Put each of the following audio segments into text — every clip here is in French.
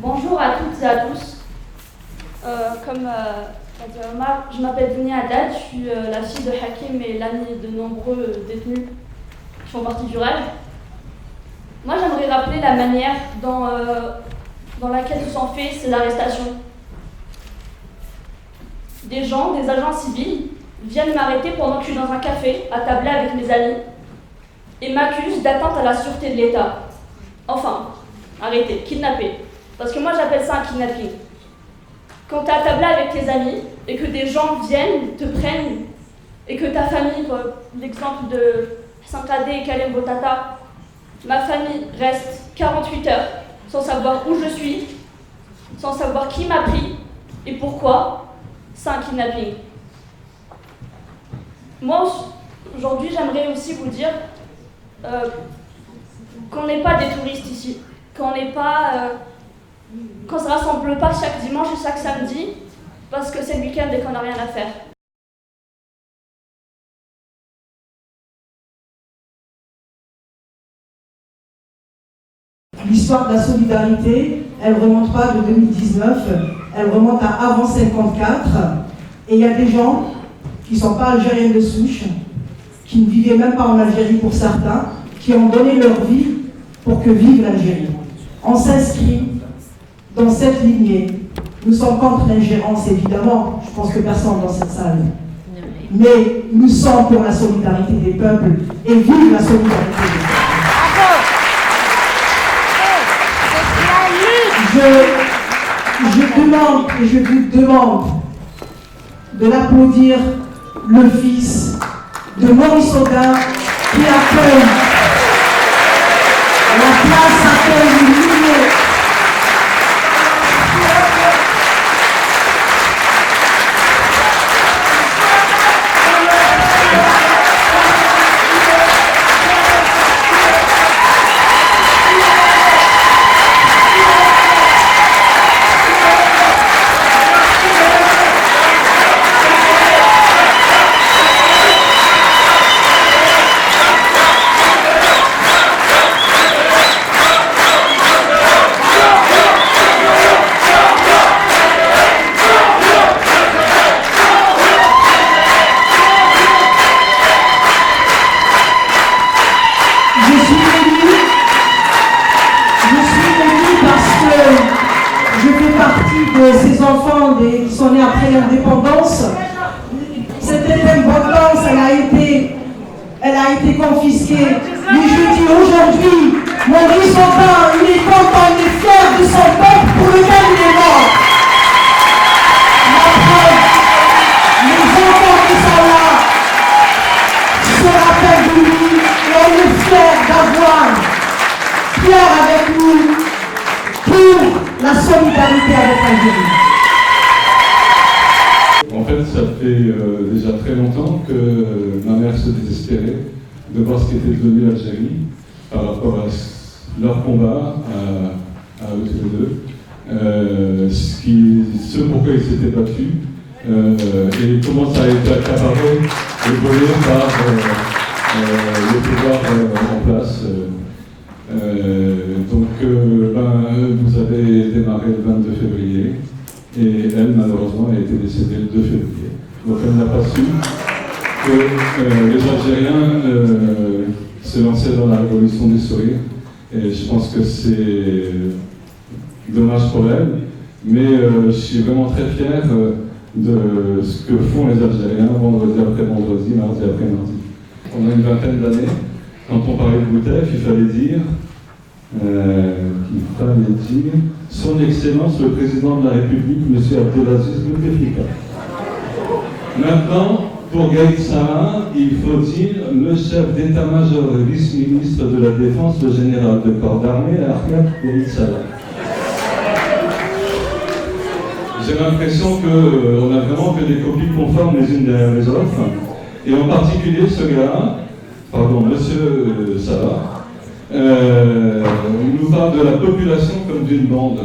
Bonjour à toutes et à tous. Comme l'a dit Omar, je m'appelle Dunia Haddad, je suis la fille de Hakim et l'amie de nombreux détenus qui font partie du RAJ. Moi, j'aimerais rappeler la manière dans laquelle tout s'en fait, c'est l'arrestation. Des gens, des agents civils, viennent m'arrêter pendant que je suis dans un café, à tabler avec mes amis, et m'accusent d'atteinte à la sûreté de l'État. Enfin, arrêter, kidnapper. Parce que moi, j'appelle ça un kidnapping. Quand tu es à tabler avec tes amis, et que des gens viennent, te prennent, et que ta famille, l'exemple de Sankadé et Kalem Botata, ma famille reste 48 heures sans savoir où je suis, sans savoir qui m'a pris et pourquoi, c'est un kidnapping. Moi, aujourd'hui, j'aimerais aussi vous dire qu'on n'est pas des touristes ici, qu'on ne se rassemble pas chaque dimanche et chaque samedi parce que c'est le week-end et qu'on n'a rien à faire. L'histoire de la solidarité, elle ne remonte pas de 2019, elle remonte à avant 54. Et il y a des gens qui ne sont pas algériens de souche, qui ne vivaient même pas en Algérie pour certains, qui ont donné leur vie pour que vive l'Algérie. On s'inscrit dans cette lignée. Nous sommes contre l'ingérence, évidemment. Je pense que personne dans cette salle. Mais nous sommes pour la solidarité des peuples et vive la solidarité des peuples. Je demande et je vous demande de l'applaudir le fils de Maurice Audin qui accueille la place accueille une lignée. Ces enfants qui sont nés après l'indépendance, cette indépendance, elle a été confisquée. Mais je dis aujourd'hui, Maurice Audin, il est content, il est fier de son peuple pour lequel il est mort. La preuve, les enfants qui sont là se rappellent de lui et on est fiers d'avoir, fiers avec nous, pour la solidarité avec l'Algérie. En fait, ça fait déjà très longtemps que ma mère se désespérait de voir ce qu'était devenu l'Algérie par rapport à leur combat à eux tous les deux, ce pourquoi ils s'étaient battus et comment ça a été accaparé et volé par le pouvoir en place. Vous avez démarré le 22 février et elle, malheureusement, a été décédée le 2 février. Donc elle n'a pas su que les Algériens se lançaient dans la révolution du sourire. Et je pense que c'est dommage pour elle, mais je suis vraiment très fier de ce que font les Algériens vendredi après vendredi, mardi après mardi. On a une vingtaine d'années. Quand on parlait de Boutef, il fallait dire Son Excellence le Président de la République, M. Abdelaziz Bouteflika. Maintenant, pour Gaïd Salah, il faut dire le chef d'état-major et vice-ministre de la Défense, le général de corps d'armée, Ahmed Gaïd Salah. J'ai l'impression qu'on a vraiment que des copies conformes les unes derrière les autres, et en particulier ce gars, monsieur Salah, nous parle de la population comme d'une bande.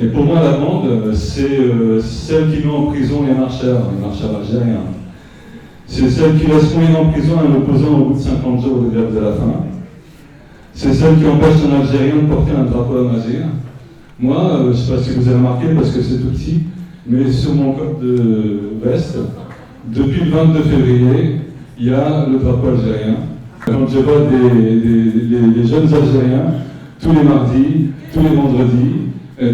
Et pour moi, la bande, c'est celle qui met en prison les marcheurs algériens. C'est celle qui laisse mourir en prison un opposant au bout de 50 jours de grève de la faim. C'est celle qui empêche un Algérien de porter un drapeau à Mazir. Moi, je ne sais pas si vous avez remarqué parce que c'est tout petit, mais sur mon code de veste, depuis le 22 février, il y a le drapeau algérien. Quand je vois les jeunes Algériens, tous les mardis, tous les vendredis,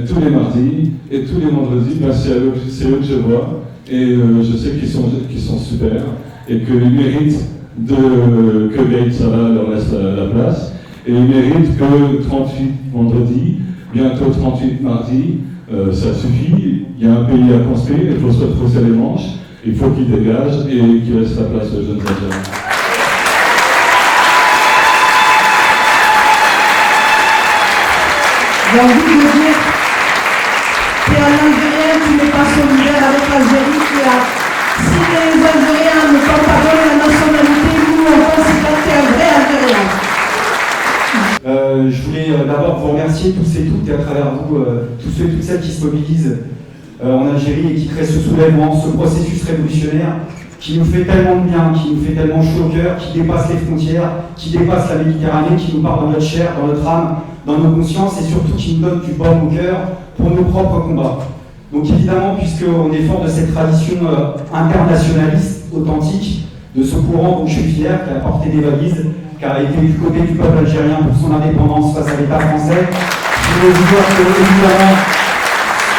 tous les mardis et tous les vendredis, ben c'est eux que je vois. Et je sais qu'ils sont super et qu'ils méritent que Gaël Sala leur laisse la place. Et ils méritent que 38 vendredis, bientôt 38 mardis, ça suffit. Il y a un pays à construire, il faut se retrousser les manches, il faut qu'ils dégagent et qu'ils laissent la place aux jeunes Algériens. J'ai envie de vous dire, tu es un Algérien, tu n'es pas solidaire avec l'Algérie, si les Algériens ne t'ont pas donné la nationalité, nous on considère que tu es un vrai Algérien. Je voulais d'abord vous remercier tous et toutes, et à travers vous, tous ceux et toutes celles qui se mobilisent en Algérie et qui créent ce soulèvement, ce processus révolutionnaire qui nous fait tellement de bien, qui nous fait tellement chaud au cœur, qui dépasse les frontières, qui dépasse la Méditerranée, qui nous parle dans notre chair, dans notre âme, dans nos consciences et surtout qui nous donne du baume au cœur pour nos propres combats. Donc évidemment, puisqu'on est fort de cette tradition internationaliste, authentique, de ce courant dont je suis fier, qui a porté des valises, qui a été du côté du peuple algérien pour son indépendance face à l'État français, je voulais vous dire que évidemment,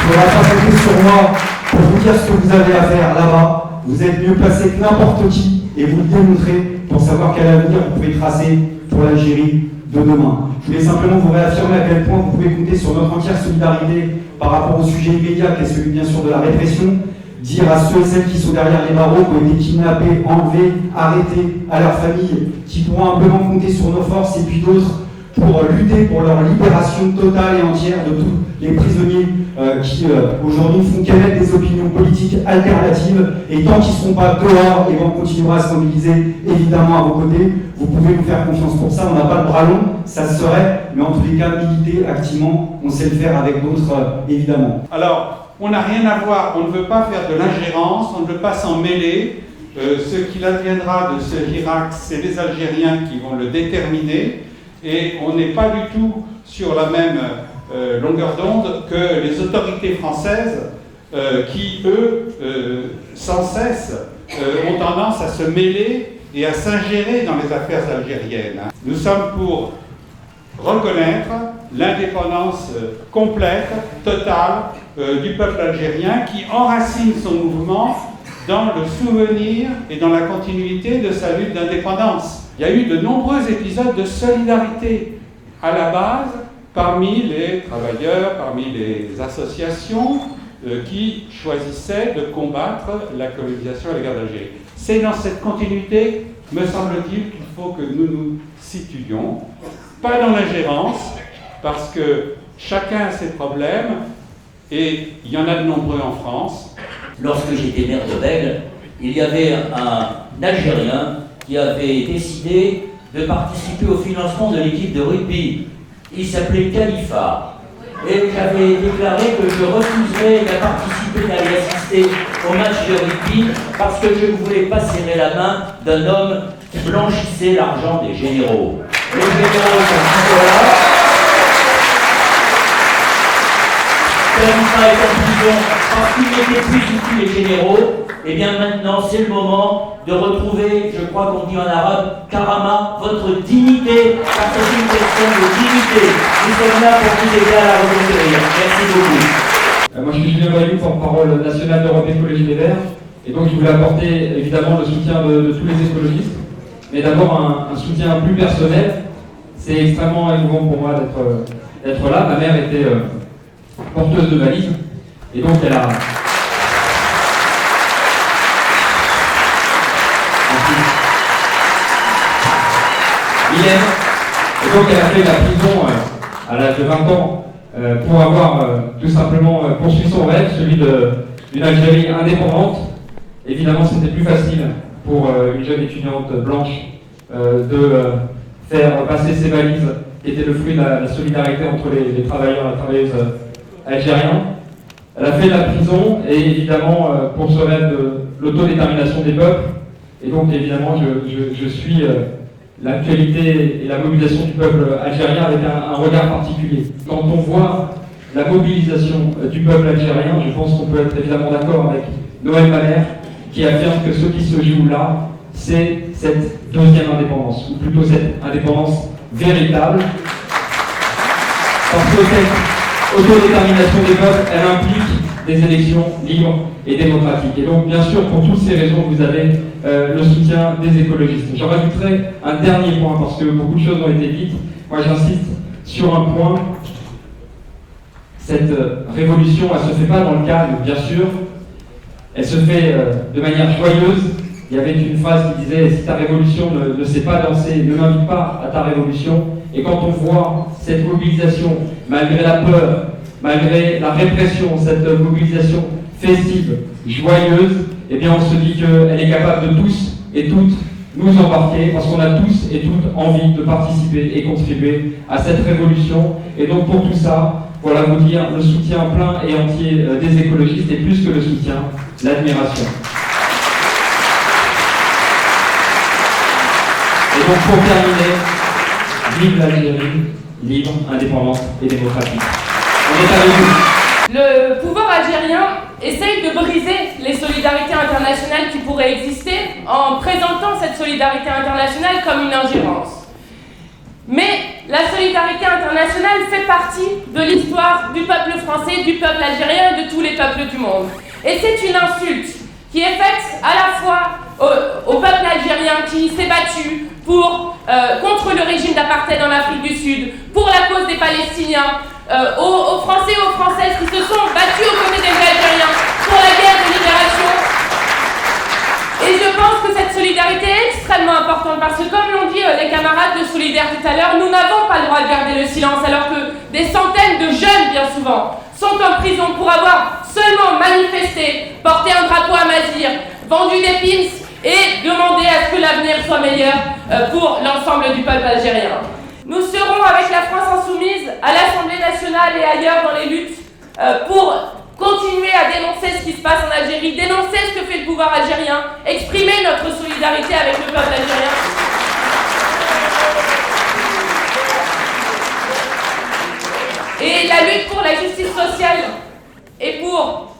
il ne faudra pas compter sur moi pour vous dire ce que vous avez à faire là-bas. Vous êtes mieux placé que n'importe qui et vous le démontrez pour savoir quel avenir vous pouvez tracer pour l'Algérie de demain. Je voulais simplement vous réaffirmer à quel point vous pouvez compter sur notre entière solidarité par rapport au sujet immédiat qui est celui bien sûr de la répression. Dire à ceux et celles qui sont derrière les barreaux, qui ont été kidnappés, enlevés, arrêtés, à leurs familles, qui pourront amplement compter sur nos forces et puis d'autres pour lutter pour leur libération totale et entière de tous les prisonniers qui aujourd'hui font qu'émettre des opinions politiques alternatives, et tant qu'ils ne seront pas dehors, et on continuera à se mobiliser évidemment à vos côtés. Vous pouvez nous faire confiance pour ça, on n'a pas le bras long, ça se serait, mais en tous les cas militer activement, on sait le faire avec d'autres évidemment. Alors, on n'a rien à voir, on ne veut pas faire de l'ingérence, on ne veut pas s'en mêler. Ce qu'il adviendra de ce Irak, c'est les Algériens qui vont le déterminer, et on n'est pas du tout sur la même longueur d'onde que les autorités françaises qui, eux, sans cesse, ont tendance à se mêler et à s'ingérer dans les affaires algériennes. Nous sommes pour reconnaître l'indépendance complète, totale du peuple algérien qui enracine son mouvement dans le souvenir et dans la continuité de sa lutte d'indépendance. Il y a eu de nombreux épisodes de solidarité à la base parmi les travailleurs, parmi les associations qui choisissaient de combattre la colonisation et la guerre d'Algérie. C'est dans cette continuité, me semble-t-il, qu'il faut que nous nous situions, pas dans l'ingérence, parce que chacun a ses problèmes, et il y en a de nombreux en France. Lorsque j'étais maire de Bègle, il y avait un Algérien qui avait décidé de participer au financement de l'équipe de rugby. Il s'appelait Khalifa. Et j'avais déclaré que je refuserais de participer, d'aller assister au match de rugby parce que je ne voulais pas serrer la main d'un homme qui blanchissait l'argent des généraux. Les généraux sont tous là. Khalifa est en prison parce qu'il n'était plus utile les généraux. Et bien maintenant, c'est le moment de retrouver, je crois qu'on dit en arabe, Karama, votre dignité, parce que c'est une question de dignité. Nous sommes là pour vous aider à la reconquérir. Merci beaucoup. Moi je suis Julien Bayou, porte-parole national d'Europe Écologie des Verts, et donc je voulais apporter évidemment le soutien de tous les écologistes, mais d'abord un soutien plus personnel. C'est extrêmement émouvant pour moi d'être là. Ma mère était porteuse de valises, et donc elle a... Et donc elle a fait la prison à l'âge de 20 ans pour avoir tout simplement poursuivi son rêve, celui d'une Algérie indépendante. Évidemment, c'était plus facile pour une jeune étudiante blanche de faire passer ses valises, qui étaient le fruit de la solidarité entre les travailleurs et travailleuses algériens. Elle a fait la prison, et évidemment pour ce rêve de l'autodétermination des peuples. Et donc évidemment, je suis l'actualité et la mobilisation du peuple algérien avec un regard particulier. Quand on voit la mobilisation du peuple algérien. Je pense qu'on peut être évidemment d'accord avec Noël Malher, qui affirme que ce qui se joue là, c'est cette deuxième indépendance, ou plutôt cette indépendance véritable. Parce que cette autodétermination des peuples, elle implique des élections libres et démocratiques. Et donc, bien sûr, pour toutes ces raisons, vous avez le soutien des écologistes. J'en rajouterai un dernier point, parce que beaucoup de choses ont été dites. Moi, j'insiste sur un point. Cette révolution, elle ne se fait pas dans le calme, bien sûr. Elle se fait de manière joyeuse. Il y avait une phrase qui disait « Si ta révolution ne sait pas danser, ne m'invite pas à ta révolution ». Et quand on voit cette mobilisation, malgré la peur, malgré la répression, cette mobilisation festive, joyeuse, eh bien on se dit qu'elle est capable de tous et toutes nous embarquer, parce qu'on a tous et toutes envie de participer et contribuer à cette révolution. Et donc pour tout ça, voilà vous dire le soutien plein et entier des écologistes, et plus que le soutien, l'admiration. Et donc pour terminer, vive l'Algérie, libre, indépendante et démocratique. On est avec vous. Le pouvoir algérien essaye de briser les solidarités internationales qui pourraient exister en présentant cette solidarité internationale comme une ingérence. Mais la solidarité internationale fait partie de l'histoire du peuple français, du peuple algérien et de tous les peuples du monde. Et c'est une insulte qui est faite à la fois au peuple algérien qui s'est battu contre le régime d'apartheid en Afrique du Sud, pour la cause des Palestiniens, aux Français et aux Françaises qui se sont battus aux côtés des Algériens pour la guerre de libération. Et je pense que cette solidarité est extrêmement importante parce que, comme l'ont dit les camarades de Solidaire tout à l'heure, nous n'avons pas le droit de garder le silence alors que des centaines de jeunes, bien souvent, sont en prison pour avoir seulement manifesté, porté un drapeau à Mazir, vendu des pins et demandé à ce que l'avenir soit meilleur pour l'ensemble du peuple algérien. Nous serons avec la France Insoumise à l'Assemblée nationale et ailleurs dans les luttes pour continuer à dénoncer ce qui se passe en Algérie, dénoncer ce que fait le pouvoir algérien, exprimer notre solidarité avec le peuple algérien. Et la lutte pour la justice sociale et pour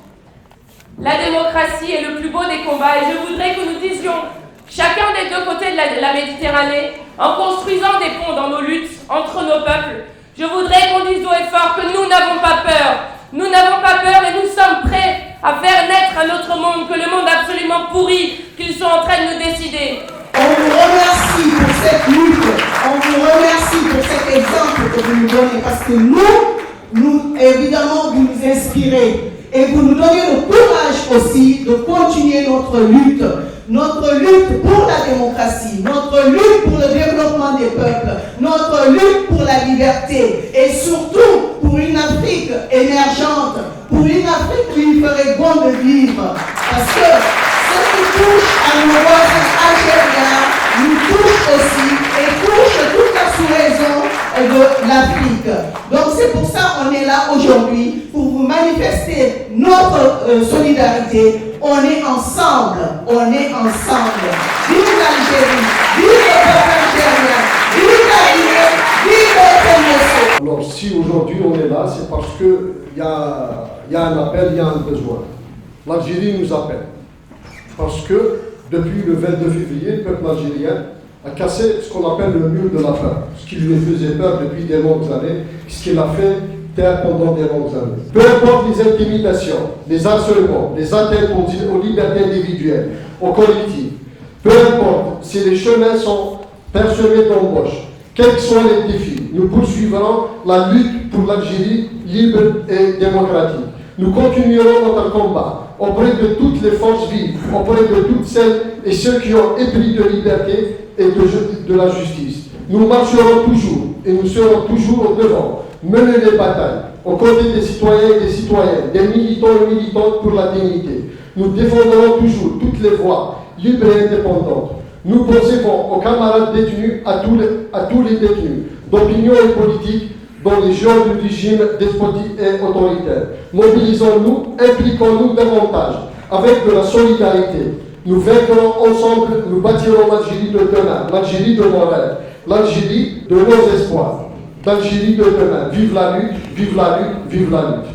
la démocratie est le plus beau des combats. Et je voudrais que nous disions, chacun des deux côtés de la Méditerranée, en construisant des ponts dans nos luttes entre nos peuples, je voudrais qu'on dise haut et fort que nous n'avons pas peur. Nous n'avons pas peur et nous sommes prêts à faire naître un autre monde que le monde absolument pourri qu'ils sont en train de nous décider. On vous remercie pour cette lutte, on vous remercie pour cet exemple que vous nous donnez, parce que nous évidemment, vous nous inspirez et vous nous donnez le courage aussi de continuer notre lutte pour la démocratie, notre lutte pour le développement des peuples, notre lutte pour la liberté et surtout pour une Afrique émergente, pour une Afrique où il ferait bon de vivre. Parce que ce qui touche à nos voisins algériens nous touche aussi et touche toute la sous-région de l'Afrique. Donc c'est pour ça qu'on est là aujourd'hui, pour vous manifester notre solidarité. On est ensemble, on est ensemble. Vive l'Algérie, vive le peuple algérien, vive la Guinée, vive le Congo. Alors si aujourd'hui on est là, c'est parce qu'il y a un appel, il y a un besoin. L'Algérie nous appelle. Parce que depuis le 22 février, le peuple algérien a cassé ce qu'on appelle le mur de la peur. Ce qui lui faisait peur depuis des longues années, ce qu'il a fait taire pendant des longues années. Peu importe les intimidations, les harcèlements, les atteintes aux libertés individuelles, aux collectives, peu importe si les chemins sont parsemés d'embûches, quels que soient les défis, nous poursuivrons la lutte pour l'Algérie libre et démocratique. Nous continuerons notre combat auprès de toutes les forces vives, auprès de toutes celles et ceux qui ont épris de liberté et de la justice. Nous marcherons toujours et nous serons toujours au devant, mener les batailles aux côtés des citoyens et des citoyennes, des militants et militantes pour la dignité. Nous défendrons toujours toutes les voies libres et indépendantes. Nous poursuivrons aux camarades détenus, à tous les détenus, d'opinion et politique, dans les genres du régime despotique et autoritaire. Mobilisons-nous, impliquons-nous davantage, avec de la solidarité. Nous vaincrons ensemble, nous bâtirons l'Algérie de demain, l'Algérie de nos rêves, l'Algérie de nos espoirs. d'Algérie de demain. Vive la lutte, vive la lutte, vive la lutte.